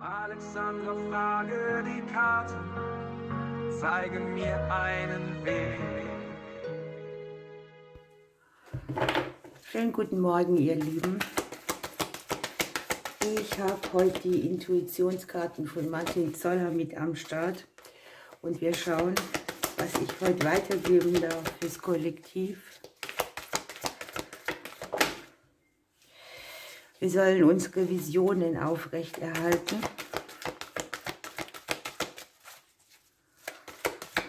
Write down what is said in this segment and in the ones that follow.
Alexandra, frage die Karten, zeigen mir einen Weg. Schönen guten Morgen, ihr Lieben. Ich habe heute die Intuitionskarten von Martin Zoller mit am Start und wir schauen, was ich heute weitergeben darf fürs Kollektiv. Wir sollen unsere Visionen aufrechterhalten.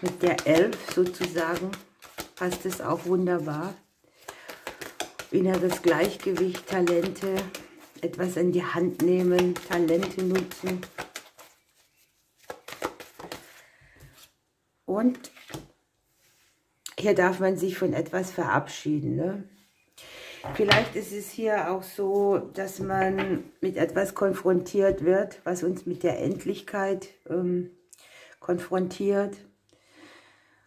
Mit der 11 sozusagen passt es auch wunderbar. Inneres Gleichgewicht, Talente, etwas in die Hand nehmen, Talente nutzen. Und hier darf man sich von etwas verabschieden, ne? Vielleicht ist es hier auch so, dass man mit etwas konfrontiert wird, was uns mit der Endlichkeit konfrontiert.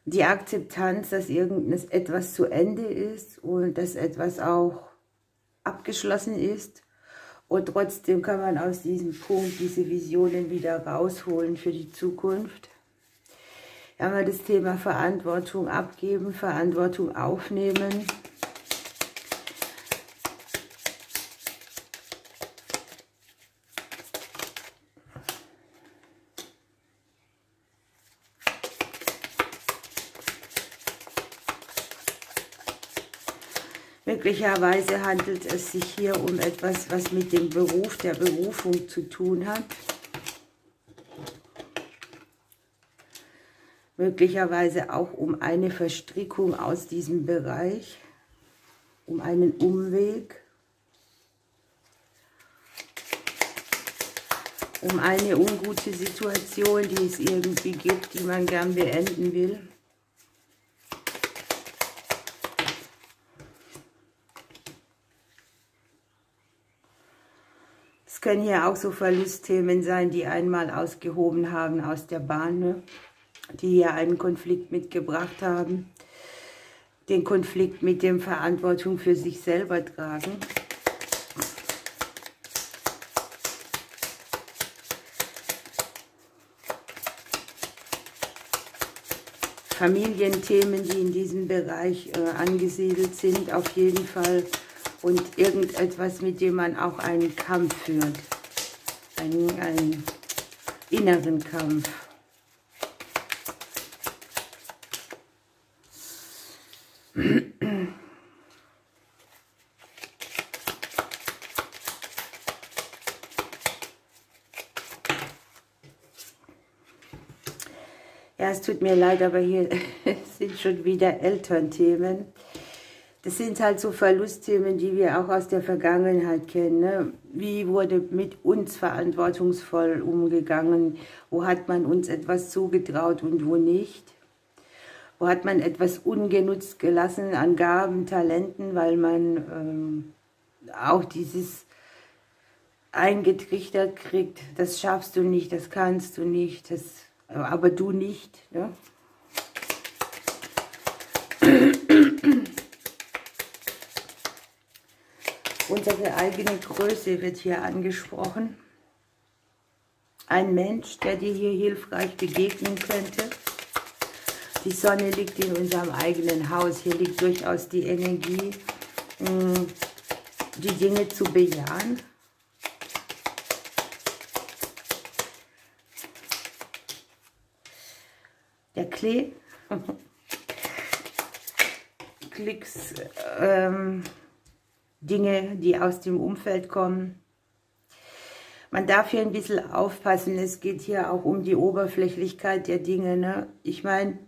Die Akzeptanz, dass etwas zu Ende ist und dass etwas auch abgeschlossen ist. Und trotzdem kann man aus diesem Punkt diese Visionen wieder rausholen für die Zukunft. Wir haben das Thema Verantwortung abgeben, Verantwortung aufnehmen. Möglicherweise handelt es sich hier um etwas, was mit dem Beruf, der Berufung zu tun hat. Möglicherweise auch um eine Verstrickung aus diesem Bereich, um einen Umweg, um eine ungute Situation, die es irgendwie gibt, die man gern beenden will. Es können hier auch so Verlustthemen sein, die einmal ausgehoben haben aus der Bahn, ne? Die hier einen Konflikt mitgebracht haben. Den Konflikt mit dem Verantwortung für sich selber tragen. Familienthemen, die in diesem Bereich angesiedelt sind, auf jeden Fall. Und irgendetwas, mit dem man auch einen Kampf führt. Einen inneren Kampf. Ja, es tut mir leid, aber hier sind schon wieder Elternthemen. Das sind halt so Verlustthemen, die wir auch aus der Vergangenheit kennen. Ne? Wie wurde mit uns verantwortungsvoll umgegangen? Wo hat man uns etwas zugetraut und wo nicht? Wo hat man etwas ungenutzt gelassen an Gaben, Talenten, weil man auch dieses eingetrichtert kriegt, das schaffst du nicht, das kannst du nicht, aber du nicht. Ne? Unsere eigene Größe wird hier angesprochen. Ein Mensch, der dir hier hilfreich begegnen könnte. Die Sonne liegt in unserem eigenen Haus. Hier liegt durchaus die Energie, die Dinge zu bejahen. Der Klee. Klicks. Dinge, die aus dem Umfeld kommen. Man darf hier ein bisschen aufpassen, es geht hier auch um die Oberflächlichkeit der Dinge. Ne? Ich meine,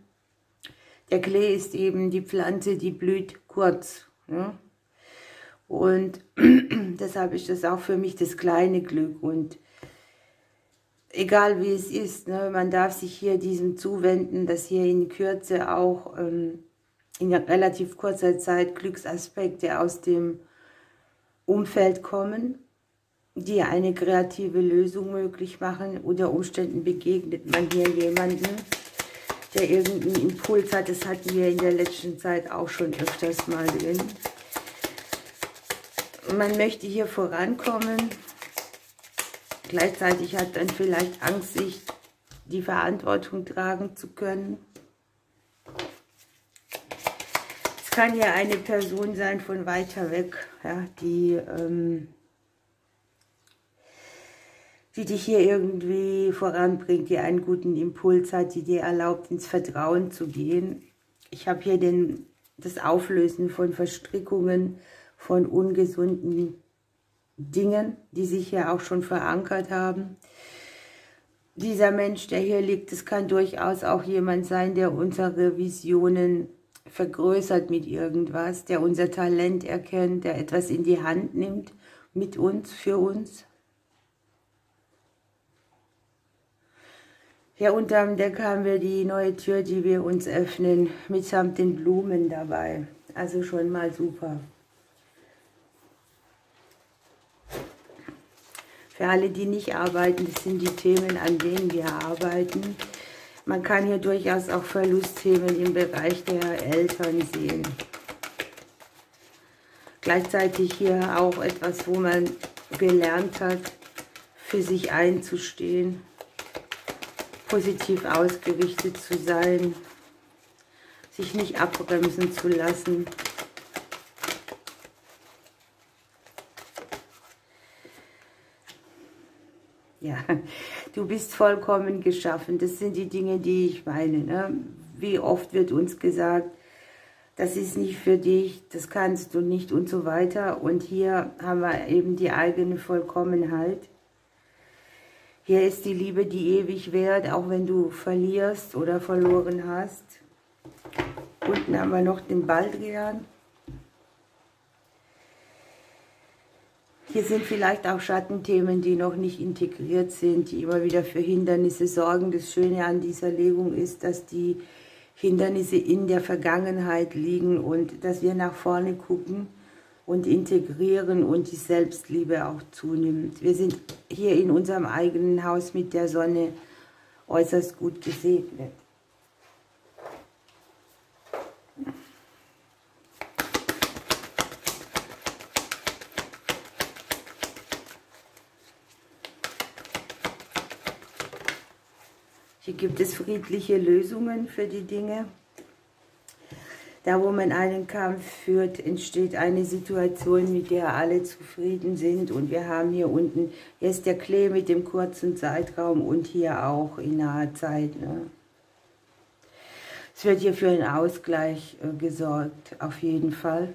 der Klee ist eben die Pflanze, die blüht kurz. Ne? Und deshalb ist das auch für mich das kleine Glück. Und egal wie es ist, ne, man darf sich hier diesem zuwenden, dass hier in Kürze auch in relativ kurzer Zeit Glücksaspekte aus dem Umfeld kommen, die eine kreative Lösung möglich machen. Unter Umständen begegnet man hier jemanden, der irgendeinen Impuls hat. Das hatten wir in der letzten Zeit auch schon öfters mal drin. Man möchte hier vorankommen. Gleichzeitig hat dann vielleicht Angst, sich die Verantwortung tragen zu können. Es kann ja eine Person sein von weiter weg, ja, die dich hier irgendwie voranbringt, die einen guten Impuls hat, die dir erlaubt, ins Vertrauen zu gehen. Ich habe hier das Auflösen von Verstrickungen, von ungesunden Dingen, die sich ja auch schon verankert haben. Dieser Mensch, der hier liegt, das kann durchaus auch jemand sein, der unsere Visionen vergrößert mit irgendwas, der unser Talent erkennt, der etwas in die Hand nimmt, mit uns, für uns. Ja, unterm Deck haben wir die neue Tür, die wir uns öffnen, mitsamt den Blumen dabei. Also schon mal super. Für alle, die nicht arbeiten, das sind die Themen, an denen wir arbeiten. Man kann hier durchaus auch Verlustthemen im Bereich der Eltern sehen. Gleichzeitig hier auch etwas, wo man gelernt hat, für sich einzustehen, positiv ausgerichtet zu sein, sich nicht abbremsen zu lassen. Ja, du bist vollkommen geschaffen. Das sind die Dinge, die ich meine. Ne? Wie oft wird uns gesagt, das ist nicht für dich, das kannst du nicht und so weiter. Und hier haben wir eben die eigene Vollkommenheit. Hier ist die Liebe, die ewig währt, auch wenn du verlierst oder verloren hast. Unten haben wir noch den Baldrian. Hier sind vielleicht auch Schattenthemen, die noch nicht integriert sind, die immer wieder für Hindernisse sorgen. Das Schöne an dieser Legung ist, dass die Hindernisse in der Vergangenheit liegen und dass wir nach vorne gucken und integrieren und die Selbstliebe auch zunimmt. Wir sind hier in unserem eigenen Haus mit der Sonne äußerst gut gesegnet. Hier gibt es friedliche Lösungen für die Dinge. Da, wo man einen Kampf führt, entsteht eine Situation, mit der alle zufrieden sind. Und wir haben hier unten, hier ist der Klee mit dem kurzen Zeitraum und hier auch in naher Zeit. Ne? Es wird hier für einen Ausgleich gesorgt, auf jeden Fall.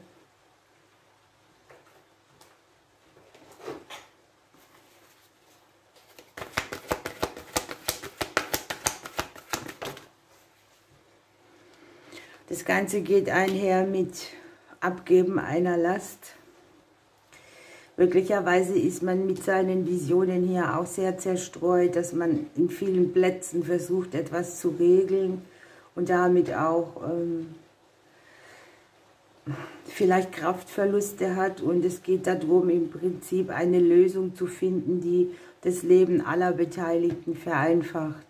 Das Ganze geht einher mit Abgeben einer Last. Möglicherweise ist man mit seinen Visionen hier auch sehr zerstreut, dass man in vielen Plätzen versucht, etwas zu regeln und damit auch vielleicht Kraftverluste hat. Und es geht darum, im Prinzip eine Lösung zu finden, die das Leben aller Beteiligten vereinfacht.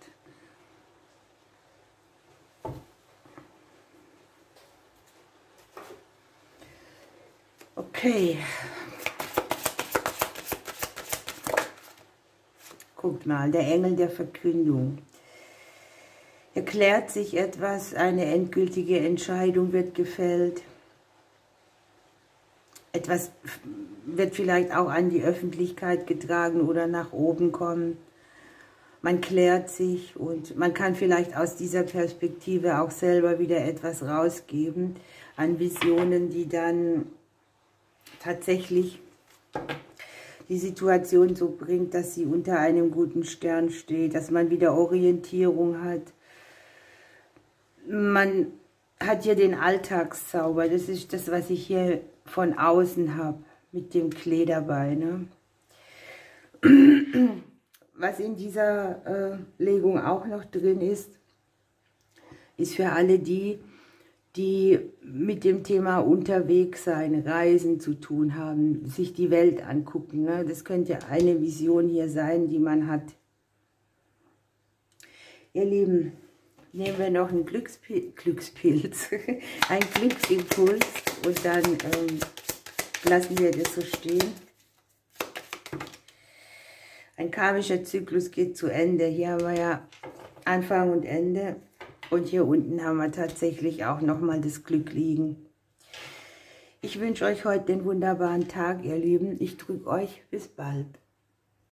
Okay. Guckt mal, der Engel der Verkündung. Erklärt sich etwas, eine endgültige Entscheidung wird gefällt. Etwas wird vielleicht auch an die Öffentlichkeit getragen oder nach oben kommen. Man klärt sich und man kann vielleicht aus dieser Perspektive auch selber wieder etwas rausgeben an Visionen, die dann tatsächlich die Situation so bringt, dass sie unter einem guten Stern steht, dass man wieder Orientierung hat. Man hat hier den Alltagszauber, das ist das, was ich hier von außen habe, mit dem Klee dabei. Ne? Was in dieser Legung auch noch drin ist, ist für alle die mit dem Thema unterwegs sein, Reisen zu tun haben, sich die Welt angucken. Ne? Das könnte eine Vision hier sein, die man hat. Ihr Lieben, nehmen wir noch einen Glückspilz, einen Glücksimpuls und dann lassen wir das so stehen. Ein karmischer Zyklus geht zu Ende. Hier haben wir ja Anfang und Ende. Und hier unten haben wir tatsächlich auch nochmal das Glück liegen. Ich wünsche euch heute den wunderbaren Tag, ihr Lieben. Ich drücke euch. Bis bald.